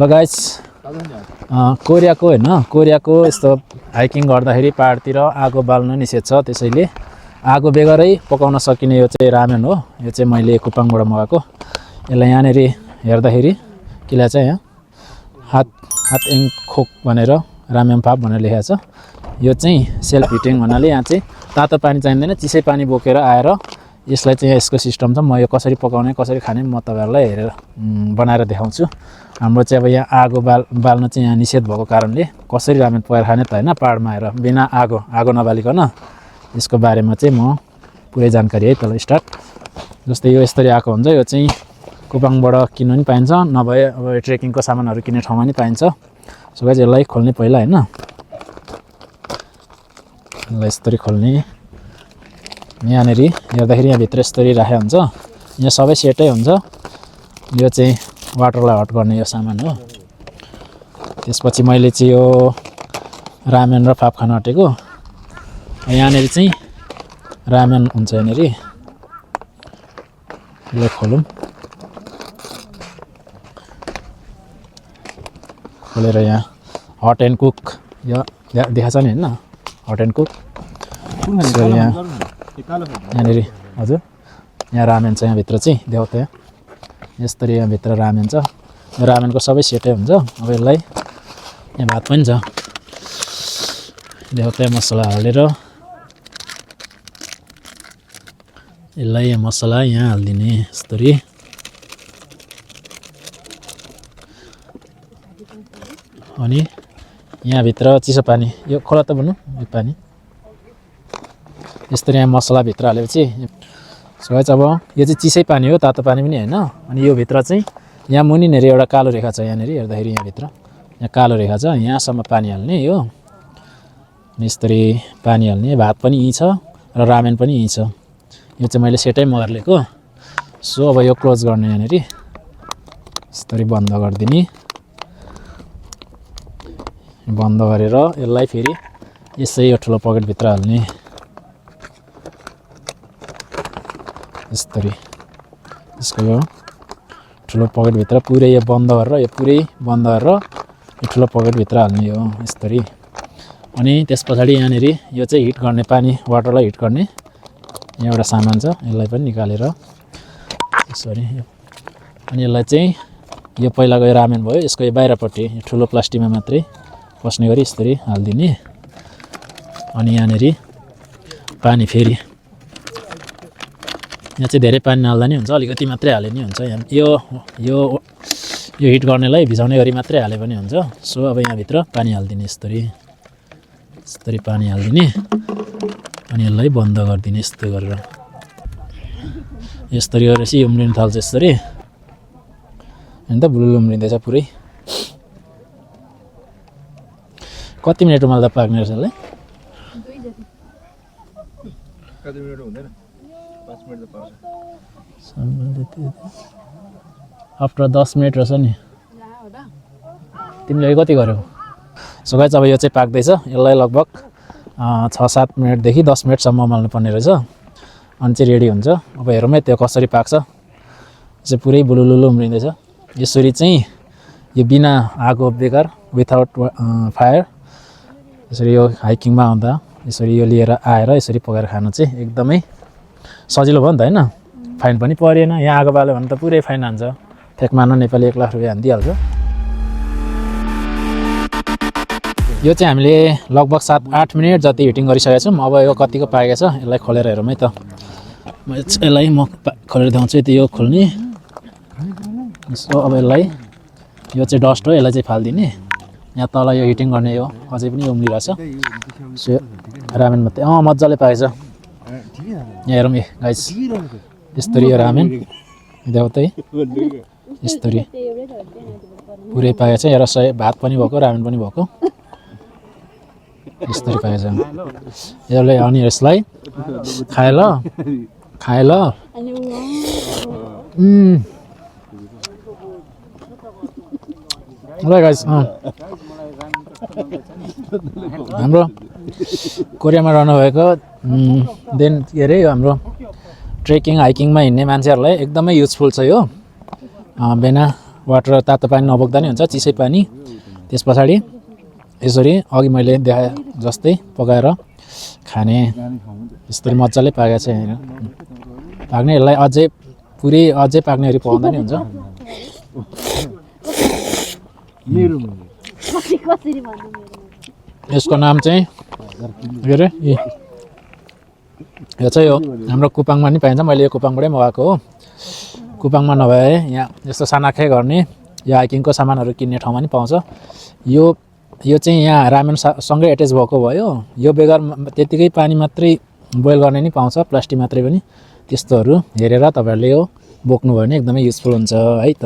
Guys कोरियाको हैन कोरियाको यस्तो हाइकिङ गर्दाखेरि पहाडतिर आगो बाल्न निषेध छ त्यसैले आगो बेगरै पकाउन सकिने यो चाहिँ रामेन हो यो चाहिँ मैले कुपाङबाट मगाएको यसलाई यहाँनेर हेर्दाखेरि किला चाहिँ यहाँ हात एङ खोक भनेर रामेन पाप भनेर लेखेको छ यो चाहिँ सेल्फ हिटिङ भन्नाले यहाँ चाहिँ तातो पानी चाहिँदैन चिसै पानी बोकेर आएर यसलाई चाहिँ यसको सिस्टम छ म यो कसरी पकाउने कसरी खाने म तपाईहरुलाई हेरेर बनाएर देखाउँछु हाम्रो चाहिँ अब यहाँ आगो बाल्न चाहिँ यहाँ निषेध भएको कारणले कसरी रामेन पकाएर खाने त हैन पहाडमा आएर बिना आगो नबालिकन यसको बारेमा चाहिँ म पुरै जानकारी है तल स्टार्ट जस्तै यो यसरी आएको हुन्छ यो चाहिँ कुपाङबाट किन्न पनि पाइन्छ नभए अब ट्रेकिङको सामानहरु किन्ने ठाउँमा पनि पाइन्छ सो गाइस यसलाई खोल्ने पहिला हैन यसलाई यसरी खोल्ने यहाँनेर हेर्दाखेरि यहाँ भित्र यसरी राखेको हुन्छ यहाँ सबै सेटै हुन्छ यो चाहिँ वाटरलाई हट गर्ने यो सामान हो त्यसपछि मैले चाहिँ यो रामेन र फाप खान आँटेको यहाँनेर चाहिँ रामेन हुन्छ यहाँनेर यसलाई खोलौँ खोलेर यहाँ हट एन्ड कुक यो देखाएको छ नि हैन हट एन्ड कुक यहाँनेर हजुर यहाँ रामेन छ यहाँ भित्र चाहिँ देखाउ त यसरी यहाँ भित्र रामेन छ यो रामेनको सबै सेटै हुन्छ अब यसलाई यहाँ भात पनि छ देखाउ त मसला हालेर यसलाई यहाँ मसला यहाँ हाल्दिने यसरी अनि यहाँ भित्र चिसो पानी यो खोला त भन्नु यो पानी यसरी यहाँ मसला भित्र हालेपछि सो गाइस अब यो चाहिँ चिसै पानी हो तातो पानी पनि हैन अनि यो भित्र चाहिँ यहाँ मुनि नेरी एउटा कालो रेखा छ यहाँनेर हेर्दाखेरि यहाँ भित्र यहाँ कालो रेखा छ यहाँसम्म पानी हाल्ने यो अनि यसरी पानी हाल्ने भात पनि यही छ र रामेन पनि यही छ यो चाहिँ मैले सेटै मगाएर ल्याएको सो अब यो क्लोज गर्ने यहाँनेर यसरी बन्द गर्दिने बन्द गरेर यसलाई फेरि यसै यो ठुलो पकेट भित्र हाल्ने यसरी यसको यो ठुलो पकेट भित्र पुरै यो बन्द गरेर यो पुरै बन्द गरेर यो ठुलो पकेट भित्र हाल्ने हो यसरी अनि त्यसपछि यहाँनेर यो चाहिँ हिट गर्ने पानी वाटरलाई हिट गर्ने यहाँ एउटा सामान छ यसलाई पनि निकालेर यसरी अनि यसलाई चाहिँ यो पहिलाको यो रामेन भयो यसको यो बाहिरपट्टि ठुलो प्लास्टिकमा मात्रै पस्ने गरी यसरी हाल्दिने अनि यहाँनेर पानी फेरि यहाँ चाहिँ धेरै पानी नहाल्दा नि हुन्छ अलिकति मात्रै हाले नि हुन्छ यहाँ यो हिट गर्नेलाई भिजाउने गरी मात्रै हाले पनि हुन्छ सो अब यहाँ भित्र पानी हाल्दिने यसरी पानी हाल्दिने अनि यसलाई बन्द गर्दिने यस्तो गरेर यसरी गरेपछि उम्रिन थाल्छ यसरी हैन त बुलुल उम्रिँदैछ पुरै कति मिनेटमा त पाक्ने रहेछ यसलाई कति मिनेट हुँदैन 5 मिनेट त पाउँछ आफ्टर 10 मिनेट रहेछ नि तिमीले कति गर्यौ सो गाइस अब यो चाहिँ पाक्दैछ यसलाई लगभग 6-7 मिनेटदेखि 10 मिनेटसम्म उमाल्नु पर्ने रहेछ अनि चाहिँ रेडी हुन्छ अब हेरौँ है त्यो कसरी पाक्छ चाहिँ पुरै बुलुलुलु उम्रिँदैछ यसरी चाहिँ यो बिना आगो बेगर विथआउट फायर यसरी यो हाइकिङमा आउँदा यसरी यो लिएर आएर यसरी पकाएर खानु चाहिँ एकदमै सजिलो भयो नि त हैन फाइन पनि परेन यहाँ आगो बाल्यो भने त पुरै फाइन हान्छ ठेकमान नेपाली 1 लाख रुपैयाँ हान्दिहाल्छ यो चाहिँ हामीले लगभग 7-8 मिनेट जति हिटिङ गरिसकेका छौँ अब यो कतिको पाकेको छ यसलाई खोलेर हेरौँ है त यसलाई म खोलेर देखाउँछु त यो खोल्ने सो अब यसलाई यो चाहिँ डस्ट हो यसलाई चाहिँ फाल्दिने यहाँ तल यो हिटिङ गर्ने यो अझै पनि उम्लिरहेछ सो रामेन मात्रै मजाले पाएछ यहाँ हेरौँ गाइस यसरी यो रामेन देखाउ त यसरी पुरै पाएछ हेर भात पनि भएको रामेन पनि भएको यसरी पाएछ यसले अनि यसलाई खाए ल ल गाइस हाम्रो कोरियामा रहनुभएको देन के अरे हाम्रो ट्रेकिङ हाइकिङमा हिँड्ने मान्छेहरूलाई एकदमै युजफुल छ यो बिना वाटर तातो पानी नबोक्दा नि हुन्छ, चिसै पानी। त्यस पछाडि यसरी अघि मैले देखाए जस्तै पकाएर खाने। यसरी मजाले पाकेको छ यहाँ पाक्ने। यसलाई अझै पुरै अझै पाक्नेहरू पकाउँदा नि हुन्छ। यसको नाम चाहिँ के अरे यो चाहिँ हो हाम्रो कुपाङमा नि पाइन्छ। मैले यो कुपाङबाटै मगाएको हो। कुपाङमा नभए यहाँ यस्तो सानाखे गर्ने या हाइकिङको सामानहरू किन्ने ठाउँमा नि पाउँछ। यो चाहिँ यहाँ रामेन सँगै एट्याच भएको भयो। यो बेगर त्यतिकै पानी मात्रै बोइल गर्ने नि पाउँछ, प्लास्टिक मात्रै पनि। त्यस्तोहरू हेरेर तपाईँहरूले यो बोक्नुभयो भने एकदमै युजफुल हुन्छ है त।